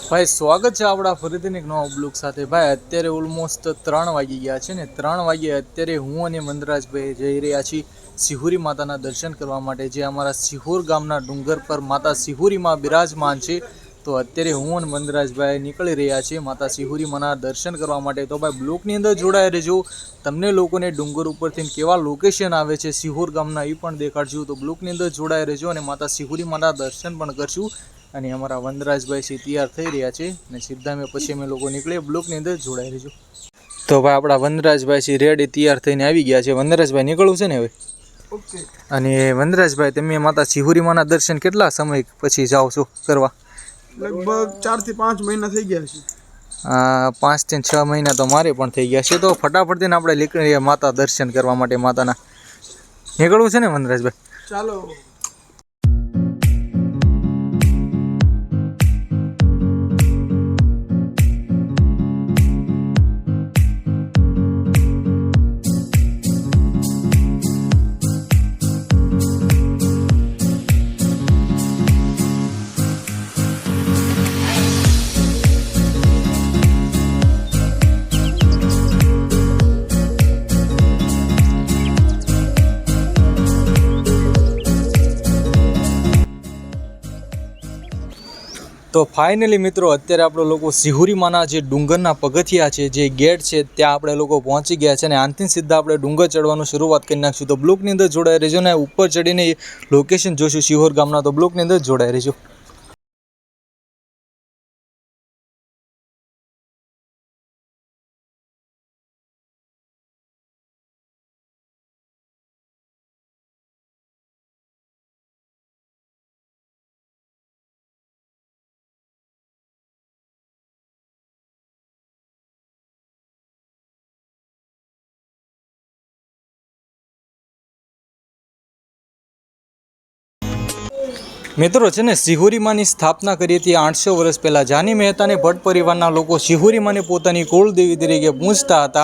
ભાઈ સ્વાગત છે આપણા ફરીથી એક નવા બ્લોગ સાથે। ભાઈ અત્યારે ઓલમોસ્ટ 3 વાગી ગયા છે ને 3 વાગ્યે અત્યારે હું અને મંદરાજભાઈ જઈ રહ્યા છીએ સિહુરી માતાના દર્શન કરવા માટે, જે અમારા સિહોર ગામના ડુંગર પર માતા સિહુરીમાં બિરાજમાન છે। તો અત્યારે હું અને મંદરાજભાઈ નીકળી રહ્યા છીએ માતા સિહુરી માના દર્શન કરવા માટે। તો ભાઈ બ્લોગની અંદર જોડાઈ રહેજો, તમને લોકોને ડુંગર ઉપરથી કેવા લોકેશન આવે છે સિહોર ગામના એ પણ દેખાડશું। તો બ્લોગની અંદર જોડાઈ રહેજો અને માતા સિહુરી માના દર્શન પણ કરશું। અને અમારા વનરાજભાઈ છે તૈયાર થઈ રહ્યા છે અને સીધા મેં પછી અમે લોકો નીકળીએ, બ્લોકની અંદર જોડાઈ રહેજો। તો ભાઈ આપણા વનરાજભાઈ છે રેડી તૈયાર થઈને આવી ગયા છે। વનરાજભાઈ નીકળવું છે ને હવે? ઓકે। અને વનરાજભાઈ તમે માતા સિહુરી માના દર્શન કેટલા સમય પછી જાઓ છો કરવા? લગભગ 4 થી 5 મહિના થઈ ગયા છે। 5 થી 6 મહિના તો મારે પણ થઈ ગયા છે। તો ફટાફટથી આપણે નીકળીએ માતા દર્શન કરવા માટે માતાના। નીકળવું છે ને વનરાજભાઈ? ચાલો। તો ફાઇનલી મિત્રો અત્યારે આપણે લોકો સિહુરી માના જે ડુંગરના પગથિયા છે, જે ગેટ છે, ત્યાં આપણે લોકો પહોંચી ગયા છે અને આનથી સીધા આપણે ડુંગર ચડવાનું શરૂઆત કરી નાખશું। તો બ્લોકની અંદર જોડાઈ રહેજો ને ઉપર ચડીને લોકેશન જોઈશું સિહોર ગામના। તો બ્લોકની અંદર જોડાઈ રહેજો। મિત્રો છે ને સિહુરી માની સ્થાપના કરી હતી 800 વર્ષ પહેલાં। જાની મહેતાને ભટ્ટ પરિવારના લોકો સિહુરી માને પોતાની કુળદેવી તરીકે પૂજતા હતા।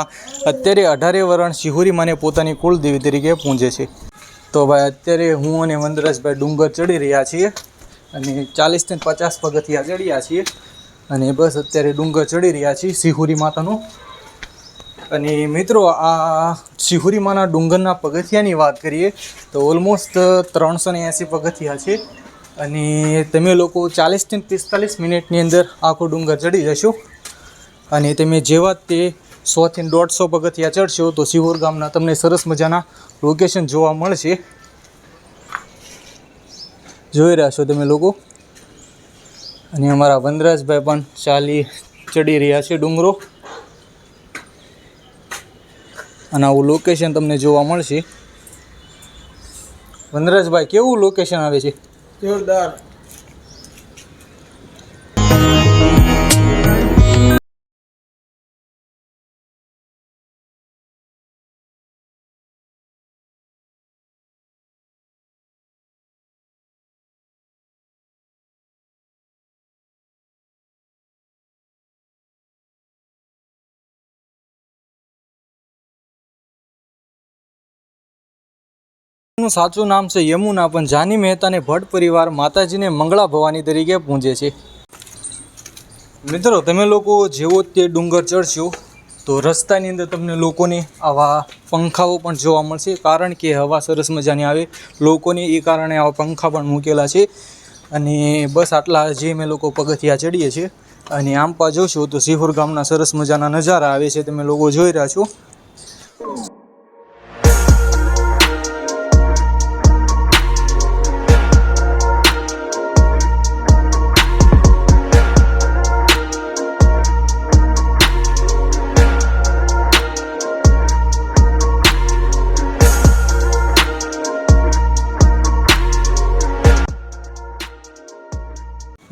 અત્યારે 18 વરણ સિહુરી માને પોતાની કુળદેવી તરીકે પૂજે છે। તો ભાઈ અત્યારે હું અને વનરાજભાઈ ડુંગર ચડી રહ્યા છીએ અને 40 થી 50 પગથિયા ચડ્યા છીએ અને બસ અત્યારે ડુંગર ચડી રહ્યા છીએ સિહુરી માતાનું। અને મિત્રો આ સિહુરી માના ડુંગરના પગથિયાની વાત કરીએ તો ઓલમોસ્ટ 380 પગથિયા છે અને તમે લોકો 40 થી 45 મિનિટની અંદર આખો ડુંગર ચડી જશો। અને તમે જેવા તે 100 થી 150 પગથિયા ચડશો તો સિહોર ગામના તમને સરસ મજાના લોકેશન જોવા મળશે। જોઈ રહ્યા છો તમે લોકો। અને અમારા વનરાજભાઈ પણ ચાલી ચડી રહ્યા છે ડુંગરો અને આવું લોકેશન તમને જોવા મળશે। વનરાજભાઈ કેવું લોકેશન આવે છે? જોરદાર। નું સાચું નામ છે યમુના, પણ જાની મહેતાને ભટ્ટ પરિવાર માતાજીને મંગળા ભવાની તરીકે પૂજે છે। મિત્રો તમે લોકો જેવો તે ડુંગર ચડશો તો રસ્તાની અંદર તમને લોકોને આવા પંખાઓ પણ જોવા મળશે, કારણ કે હવા સરસ મજાની આવે લોકોને, એ કારણે આવા પંખા પણ મૂકેલા છે। અને બસ આટલા જે અમે લોકો પગથિયા ચડીએ છીએ અને આમ પા જોશો તો સિહોર ગામના સરસ મજાના નજારા આવે છે, તમે લોકો જોઈ રહ્યા છો।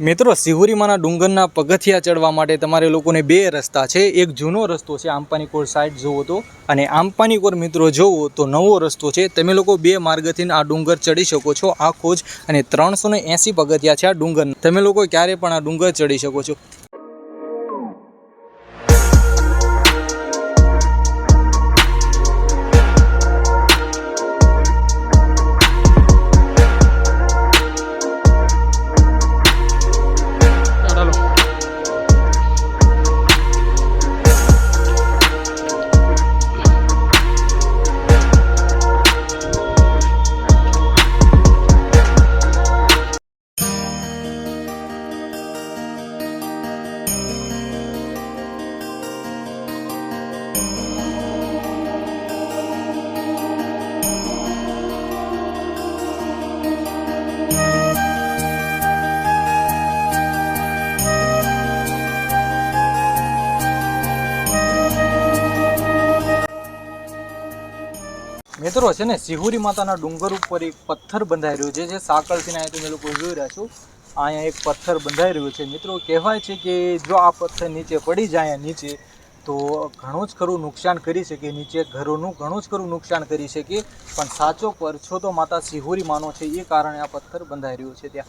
મિત્રો સિહુરી માના ડુંગરના પગથિયા ચડવા માટે તમારે લોકોને 2 રસ્તા છે। એક જૂનો રસ્તો છે આંપાનીકોર સાઈડ જોવો તો, અને આંપાનીકોર મિત્રો જોવો તો નવો રસ્તો છે। તમે લોકો 2 માર્ગથી આ ડુંગર ચડી શકો છો આખો જ, અને 380 પગથિયા છે આ ડુંગર। તમે લોકો ક્યારે પણ આ ડુંગર ચડી શકો છો। મિત્રો છે ને સિહુરી માતાના ડુંગર ઉપર એક પથ્થર બંધાઈ રહ્યો છે જે સાંકળથી અહીંયા તમે લોકો જોઈ રહ્યા છો. અહીંયા એક પથ્થર બંધાઈ રહ્યો છે. મિત્રો કહેવાય છે કે જો આ પથ્થર નીચે પડી જાય નીચે તો ઘણું જ ખરું નુકસાન કરી શકે, નીચે ઘરોનું ઘણું જ ખરું નુકસાન કરી શકે. પણ સાચો પરછો તો માતા સિહુરી માનો છે, એ કારણે આ પથ્થર બંધાઈ રહ્યો છે ત્યાં.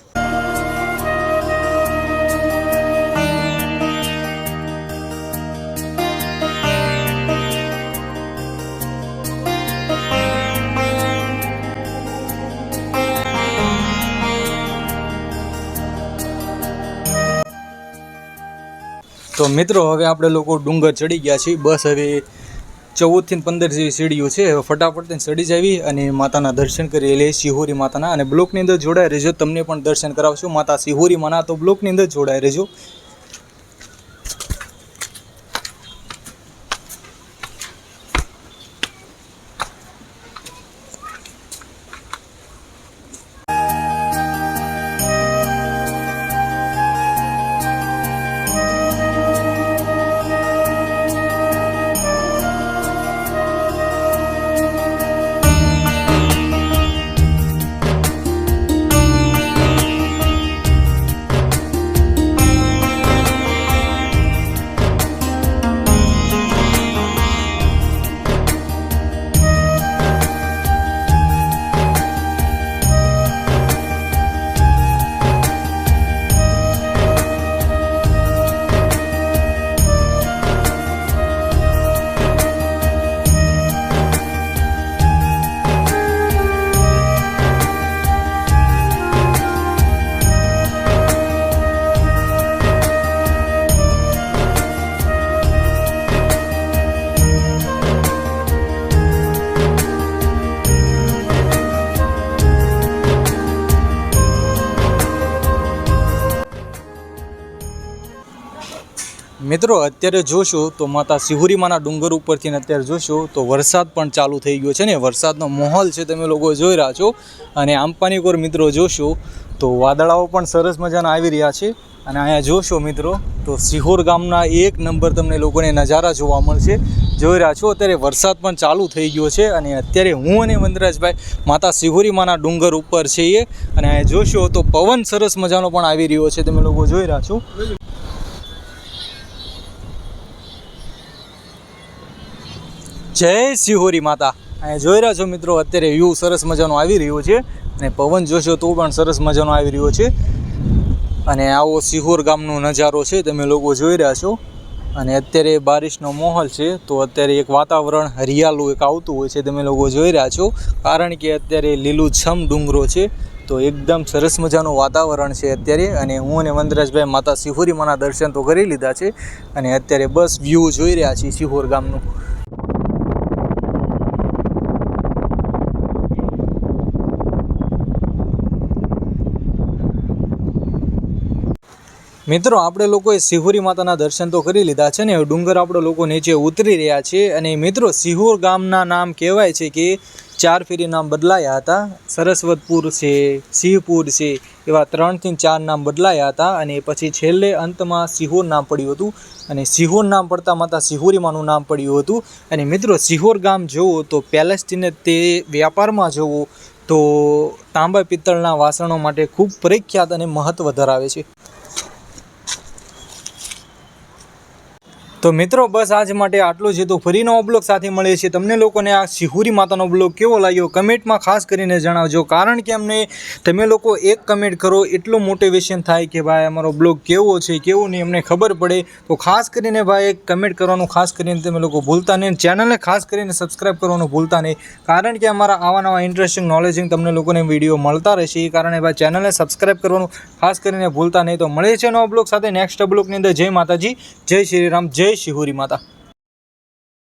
તો મિત્રો હવે આપણે લોકો ડુંગર ચડી ગયા છીએ. બસ હવે 14 થી 15 જેવી સીડીઓ છે. હવે ફટાફટ ચડી જાવી અને માતાના દર્શન કરી લે સિહુરી માતાના. અને બ્લોકની અંદર જોડાઈ રહેજો, તમને પણ દર્શન કરાવશું માતા સિહુરી માના. તો બ્લોકની અંદર જોડાઈ રહેજો. મિત્રો અત્યારે જોશો તો માતા સિહુરી માના ડુંગર ઉપરથી અત્યારે જોશો તો વરસાદ પણ ચાલુ થઈ ગયો છે ને. વરસાદનો માહોલ છે તમે લોકો જોઈ રહ્યા છો. અને આંપાની કોર મિત્રો જોશો તો વાદળાઓ પણ સરસ મજાના આવી રહ્યા છે. અને અહીંયા જોશો મિત્રો તો સિહોર ગામના એક નંબર તમને લોકોને નજારા જોવા મળશે. જોઈ રહ્યા છો અત્યારે વરસાદ પણ ચાલુ થઈ ગયો છે. અને અત્યારે હું અને વનરાજભાઈ માતા સિહુરી માના ડુંગર ઉપર છીએ. અને અહીંયા જોશો તો પવન સરસ મજાનો પણ આવી રહ્યો છે, તમે લોકો જોઈ રહ્યા છો. જય સિહોરી માતા. અહીંયા જોઈ રહ્યા છો મિત્રો અત્યારે વ્યૂ સરસ મજાનો આવી રહ્યો છે. અને પવન જોશો તો પણ સરસ મજાનો આવી રહ્યો છે. અને આવો સિહોર ગામનો નજારો છે, તમે લોકો જોઈ રહ્યા છો. અને અત્યારે બારિશનો માહોલ છે, તો અત્યારે એક વાતાવરણ હરિયાળું એક આવતું હોય છે, તમે લોકો જોઈ રહ્યા છો. કારણ કે અત્યારે લીલુંછમ ડુંગરો છે, તો એકદમ સરસ મજાનું વાતાવરણ છે અત્યારે. અને હું અને વનરાજભાઈ માતા સિહોરી માના દર્શન તો કરી લીધા છે. અને અત્યારે બસ વ્યૂ જોઈ રહ્યા છીએ સિહોર ગામનું. મિત્રો આપણે લોકોએ સિહોરી માતાના દર્શન તો કરી લીધા છે ને. ડુંગર આપણે લોકો નીચે ઉતરી રહ્યા છે. અને મિત્રો સિહોર ગામના નામ કહેવાય છે કે 4 ફેરી નામ બદલાયા હતા. સરસ્વતપુર છે, સિંહપુર છે, એવા 3 થી 4 નામ બદલાયા હતા. અને પછી છેલ્લે અંતમાં સિહોર નામ પડ્યું હતું. અને સિહોર નામ પડતા માતા સિહોરી માનું નામ પડ્યું હતું. અને મિત્રો સિહોર ગામ જુઓ તો પેલેસથી તે વ્યાપારમાં જુઓ તો તાંબા પિત્તળના વાસણો માટે ખૂબ પ્રખ્યાત અને મહત્ત્વ ધરાવે છે. તો મિત્રો બસ આજ માટે આટલું છે. તો ફરી નવો બ્લોગ સાથે મળીએ છીએ. તમને લોકોને આ સિહુરી માતાનો બ્લોગ કેવો લાગ્યો કમેન્ટમાં ખાસ કરીને જણાવજો. કારણ કે અમને તમે લોકો એક કમેન્ટ કરો એટલું મોટિવેશન થાય કે ભાઈ અમારો બ્લોગ કેવો છે કેવો નહીં અમને ખબર પડે. તો ખાસ કરીને ભાઈ એક કમેન્ટ કરવાનું ખાસ કરીને તમે લોકો ભૂલતા નહીં. ચેનલને ખાસ કરીને સબસ્ક્રાઈબ કરવાનું ભૂલતા નહીં. કારણ કે અમારા આવા નવા ઇન્ટરેસ્ટિંગ નોલેજિંગ તમને લોકોને વિડીયો મળતા રહેશે. એ કારણે ભાઈ ચેનલને સબસ્ક્રાઈબ કરવાનું ખાસ કરીને ભૂલતા નહીં. તો મળીએ છીએ નવા બ્લોગ સાથે નેક્સ્ટ બ્લોગની અંદર. જય માતાજી, જય શ્રી રામ, જય સિહુરી માતા.